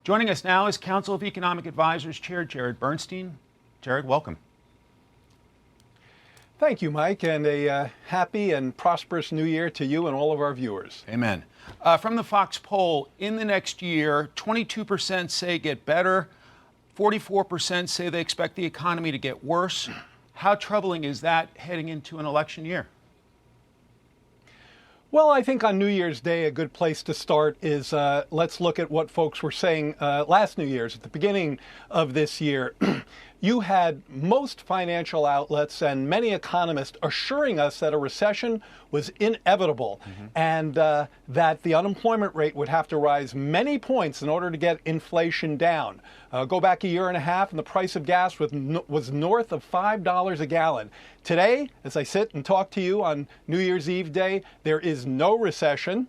Joining us now is Council of Economic Advisors Chair Jared Bernstein. Jared, welcome. Thank you, Mike, and a happy and prosperous new year to you and all of our viewers. Amen. From the Fox poll, in the next year, 22% say get better, 44% say they expect the economy to get worse. How troubling is that heading into an election year? Well, I think on New Year's Day, a good place to start is let's look at what folks were saying last New Year's, at the beginning of this year. You had most financial outlets and many economists assuring us that a recession was inevitable and that the unemployment rate would have to rise many points in order to get inflation down. Go back a year and a half and the price of gas was north of $5 a gallon. Today, as I sit and talk to you on New Year's Eve day, there is no recession.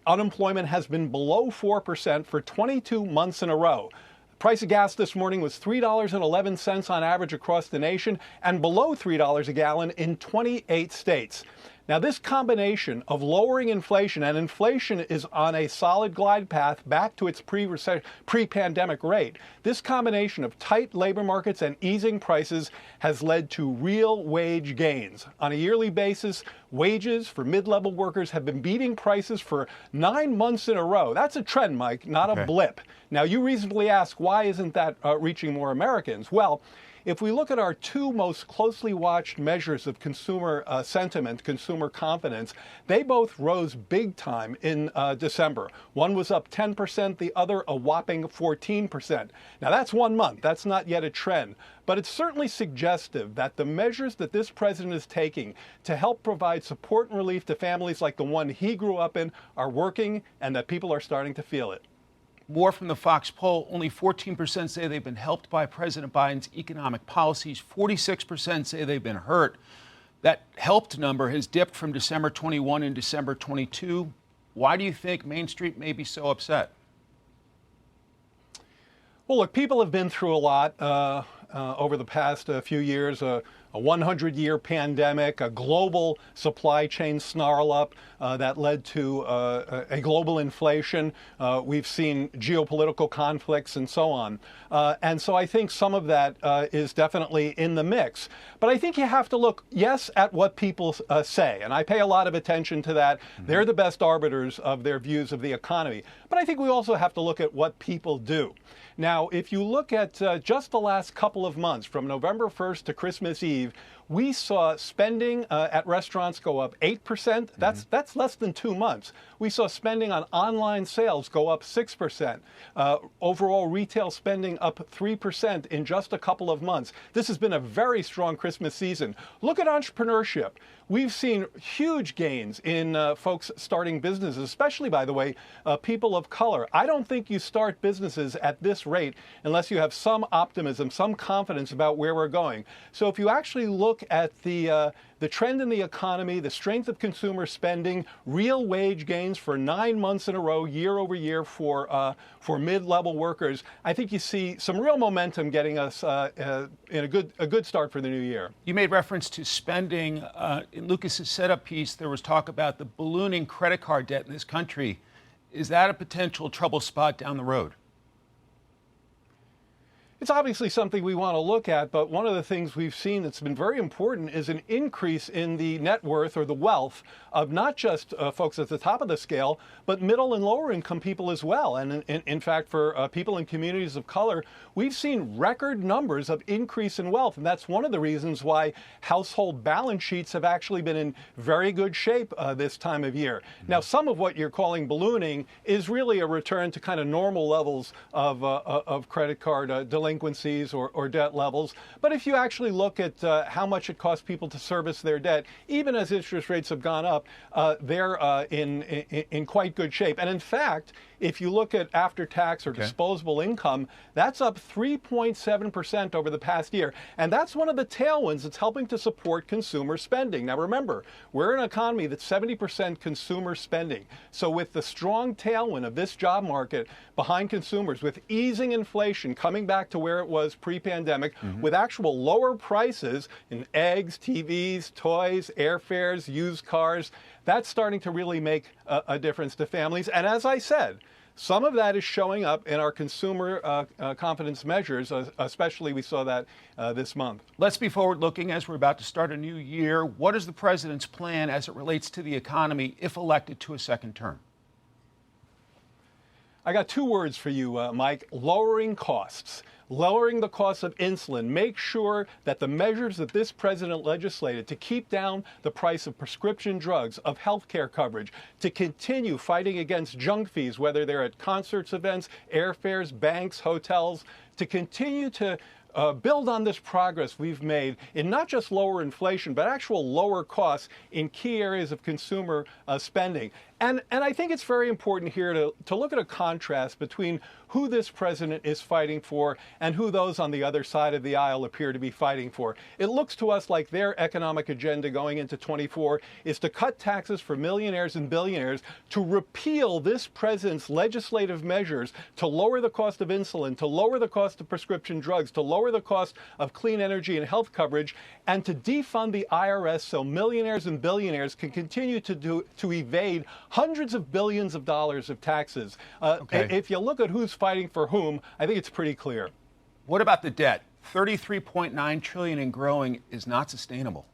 Unemployment has been below 4% for 22 months in a row. Price of gas this morning was $3.11 on average across the nation and below $3 a gallon in 28 states. Now, this combination of lowering inflation, and inflation is on a solid glide path back to its pre-pandemic rate, this combination of tight labor markets and easing prices has led to real wage gains. On a yearly basis, wages for mid-level workers have been beating prices for 9 months in a row. That's a trend, Mike, not a blip. Now, you reasonably ask, why isn't that reaching more Americans? Well, if we look at our two most closely watched measures of consumer sentiment, consumer confidence, they both rose big time in December. One was up 10%, the other a whopping 14%. Now that's 1 month, that's not yet a trend, but it's certainly suggestive that the measures that this president is taking to help provide support and relief to families like the one he grew up in are working and that people are starting to feel it. More from the Fox poll, only 14% say they've been helped by President Biden's economic policies. 46% say they've been hurt. That helped number has dipped from December 21 and December 22. Why do you think Main Street may be so upset? Well, look, people have been through a lot over the past few years. A 100-year pandemic, a global supply chain snarl up that led to a global inflation. We've seen geopolitical conflicts and so on. And so I think some of that is definitely in the mix. But I think you have to look, yes, at what people say. And I pay a lot of attention to that. They're the best arbiters of their views of the economy. But I think we also have to look at what people do. Now, if you look at just the last couple of months, from November 1st to Christmas Eve, we saw spending at restaurants go up 8%. That's less than 2 months. We saw spending on online sales go up 6%. Overall retail spending up 3% in just a couple of months. This has been a very strong Christmas season. Look at entrepreneurship. We've seen huge gains in folks starting businesses, especially, by the way, people of color. I don't think you start businesses at this rate unless you have some optimism, some confidence about where we're going. So if you actually look at the trend in the economy, the strength of consumer spending, real wage gains for 9 months in a row, year over year for mid-level workers, I think you see some real momentum getting us in a good start for the new year. You made reference to spending. In Lucas's setup piece, there was talk about the ballooning credit card debt in this country. Is that a potential trouble spot down the road? It's obviously something we want to look at, but one of the things we've seen that's been very important is an increase in the net worth or the wealth of not just folks at the top of the scale, but middle and lower income people as well. And in fact, for people in communities of color, we've seen record numbers of increase in wealth. And that's one of the reasons why household balance sheets have actually been in very good shape this time of year. Now, some of what you're calling ballooning is really a return to kind of normal levels of credit card delinquencies or debt levels. But if you actually look at how much it costs people to service their debt, even as interest rates have gone up, they're in quite good shape. And in fact, if you look at after-tax or disposable income, that's up 3.7% over the past year. And that's one of the tailwinds that's helping to support consumer spending. Now remember, we're in an economy that's 70% consumer spending. So with the strong tailwind of this job market behind consumers, with easing inflation coming back to where it was pre-pandemic, with actual lower prices in eggs, TVs, toys, airfares, used cars, that's starting to really make a difference to families. And as I said, some of that is showing up in our consumer confidence measures, especially we saw that this month. Let's be forward-looking as we're about to start a new year. What is the president's plan as it relates to the economy if elected to a second term? I got two words for you, Mike: lowering costs. Lowering the cost of insulin. Make sure that the measures that this president legislated to keep down the price of prescription drugs, of health care coverage, to continue fighting against junk fees, whether they're at concerts, events, airfares, banks, hotels, to continue to build on this progress we've made in not just lower inflation, but actual lower costs in key areas of consumer spending. And I think it's very important here to look at a contrast between who this president is fighting for and who those on the other side of the aisle appear to be fighting for. It looks to us like their economic agenda going into 24 is to cut taxes for millionaires and billionaires, to repeal this president's legislative measures to lower the cost of insulin, to lower the cost of prescription drugs, to lower the cost of clean energy and health coverage, and to defund the IRS so millionaires and billionaires can continue to evade hundreds of billions of dollars of taxes. If you look at who's fighting for whom, I think it's pretty clear. What about the debt? $33.9 trillion and growing is not sustainable.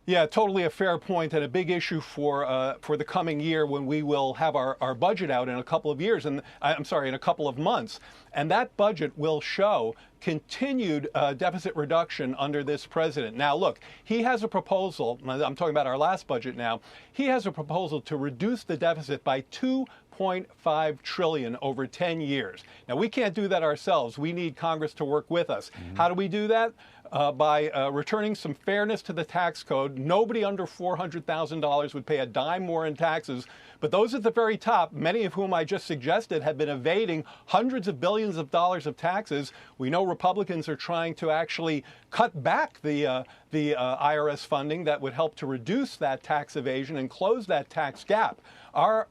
Yeah, totally a fair point, and a big issue for the coming year when we will have our budget out in a couple of years, and in a couple of months. And that budget will show continued deficit reduction under this president. Now, look, he has a proposal. I'm talking about our last budget now. He has a proposal to reduce the deficit by $2.5 trillion over 10 years. Now, we can't do that ourselves. We need Congress to work with us. How do we do that? By returning some fairness to the tax code. Nobody under $400,000 would pay a dime more in taxes. But those at the very top, many of whom I just suggested, have been evading hundreds of billions of dollars of taxes. We know Republicans are trying to actually cut back the IRS funding that would help to reduce that tax evasion and close that tax gap. Our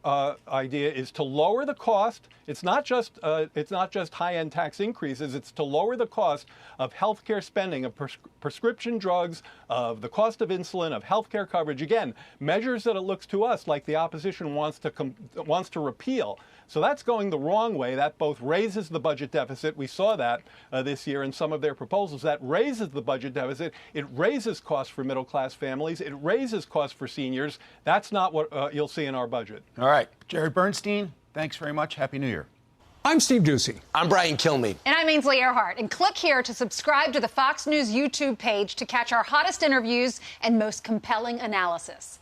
idea is to lower the cost. It's not just high-end tax increases. It's to lower the cost of healthcare spending, of prescription drugs, of the cost of insulin, of healthcare coverage. Again, measures that it looks to us like the opposition wants to repeal. So that's going the wrong way. That both raises the budget deficit. We saw that this year in some of their proposals. That raises the budget deficit. It raises costs for middle-class families. It raises costs for seniors. That's not what you'll see in our budget. All right. Jared Bernstein, thanks very much. Happy New Year. I'm Steve Ducey. I'm Brian Kilmeade. And I'm Ainsley Earhart. And click here to subscribe to the Fox News YouTube page to catch our hottest interviews and most compelling analysis.